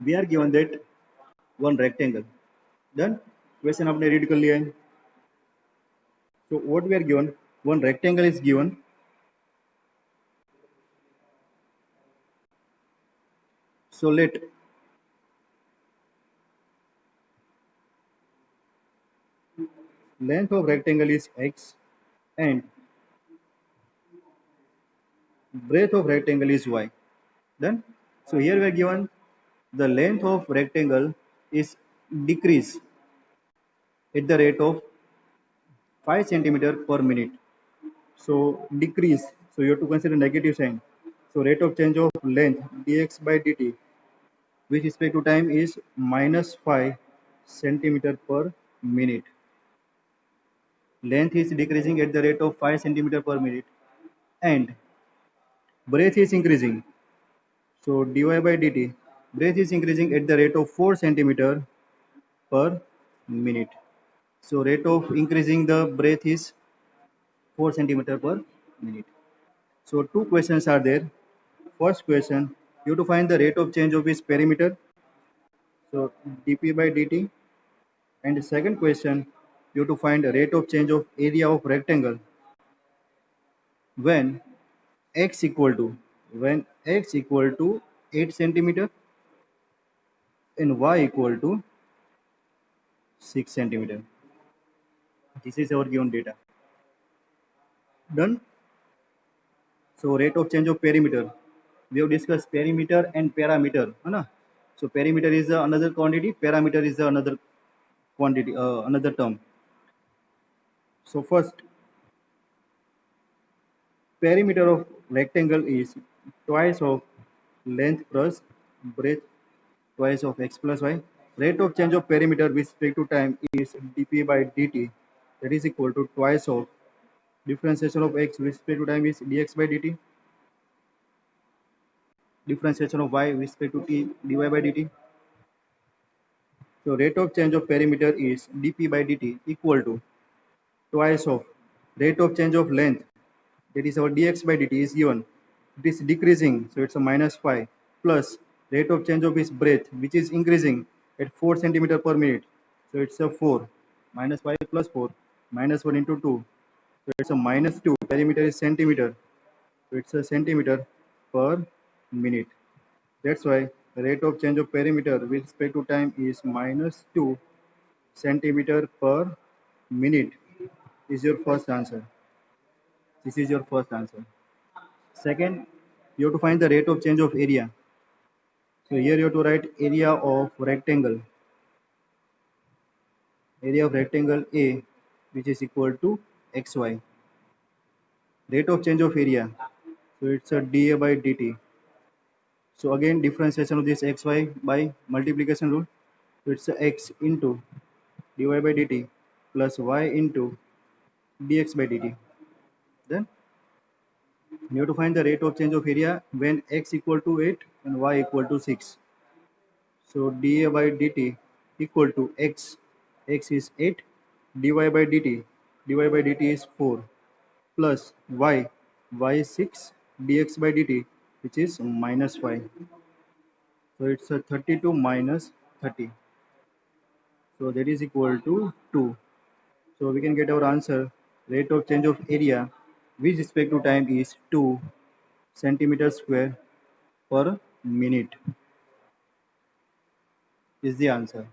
We are given that one rectangle. Done. Question आपने read कर लिया है. So what we are given, one rectangle is given. So let length of rectangle is x and breadth of rectangle is y. Done. So here we are given the length of rectangle is decrease at the rate of 5 centimeter per minute. So decrease. So you have to consider negative sign. So rate of change of length dx by dt with respect to time is minus 5 centimeter per minute. Length is decreasing at the rate of 5 centimeter per minute and breadth is increasing. So dy by dt, breadth is increasing at the rate of 4 centimeter per minute. So rate of increasing the breadth is 4 centimeter per minute. So two questions are there. First question, you have to find the rate of change of its perimeter. So dp by dt. And the second question, you have to find the rate of change of area of rectangle when x equal to when x equal to 8 centimeter and y equal to 6 centimeter. This is our given data. Done. So rate of change of perimeter. We have discussed perimeter and parameter. है ना? So perimeter is another quantity, parameter is another quantity, another term. So first, perimeter of rectangle is twice of length plus breadth twice of x plus y. Rate of change of perimeter with respect to time is dp by dt, that is equal to twice of differentiation of x with respect to time is dx by dt. Differentiation of y with respect to t dy by dt. So rate of change of perimeter is dp by dt equal to twice of rate of change of length, that is our dx by dt is given. It is decreasing, so it's a minus 5 plus rate of change of its breadth, which is increasing at 4 centimeter per minute. So it's a 4 minus 5 plus 4 minus 1 into 2. So it's a minus 2. Perimeter is centimeter. So it's a centimeter per minute. That's why the rate of change of perimeter with respect to time is minus 2 centimeter per minute is your first answer. This is your first answer. Second, you have to find the rate of change of area. So here you have to write area of rectangle. Area of rectangle A, which is equal to xy. Rate of change of area. So it's a dA by dt. So again differentiation of this xy by multiplication rule. So it's a x into dy by dt plus y into dx by dt. Then you have to find the rate of change of area when x equal to 8 and y equal to 6. So dA by dt equal to x. X is 8. dy by dt. dy by dt is 4 plus y. Y is 6. dx by dt, which is minus 5. So it's a 32 minus 30. So that is equal to 2. So we can get our answer. Rate of change of area with respect to time is 2 centimeter square per minute is the answer.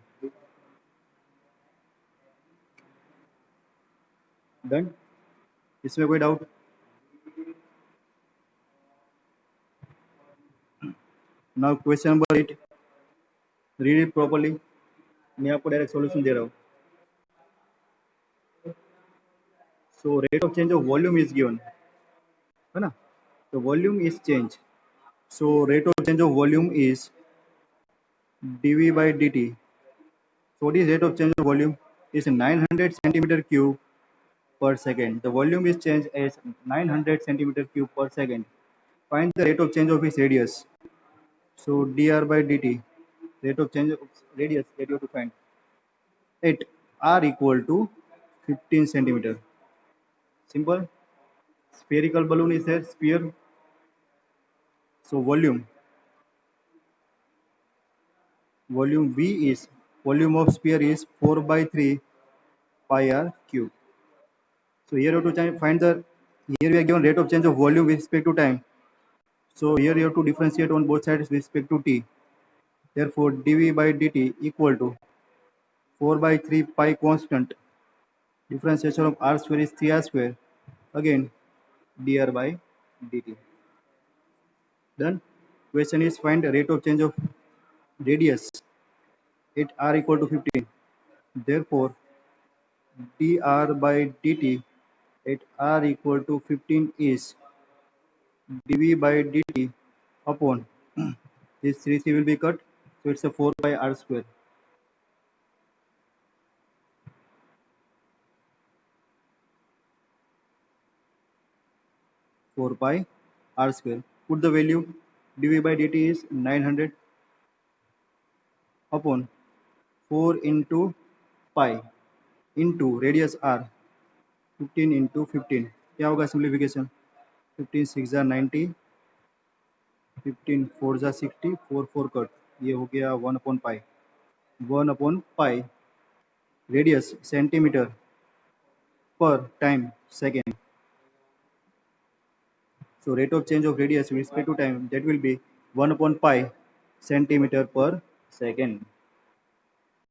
Done. इसमें कोई doubt? Now question number 8. Read it properly. मैं आपको direct solution दे रहा हूँ. So rate of change of volume is given, है ना? The volume is change. So rate of change of volume is dV by dt. So what is rate of change of volume? Is 900 centimeter cube per second. The volume is changed as 900 centimeter cube per second. Find the rate of change of its radius. So dr by dt, rate of change of radius that you have to find. At r equal to 15 centimeter. Simple. Spherical balloon is there, sphere. So volume volume V is, volume of sphere is 4 by 3 pi r cube. So here you have to find the, here we are given rate of change of volume with respect to time. So here you have to differentiate on both sides with respect to t. Therefore dv by dt equal to 4 by 3 pi constant, differentiation of r square is 3r square, again dr by dt. Then question is find the rate of change of radius at r equal to 15. Therefore dr by dt at r equal to 15 is dv by dt upon this 3c will be cut, so it's a 4 by r square. 4 pi r square. Put the value, dv by dt is 900 upon 4 into pi into radius r, 15 into 15. क्या होगा simplification? 15 6 जा 90, 15 4 जा 60, 4 4 cut, ये हो गया 1 upon pi. 1 upon pi radius centimetre per time second. So rate of change of radius with respect to time, that will be 1 upon pi centimeter per second.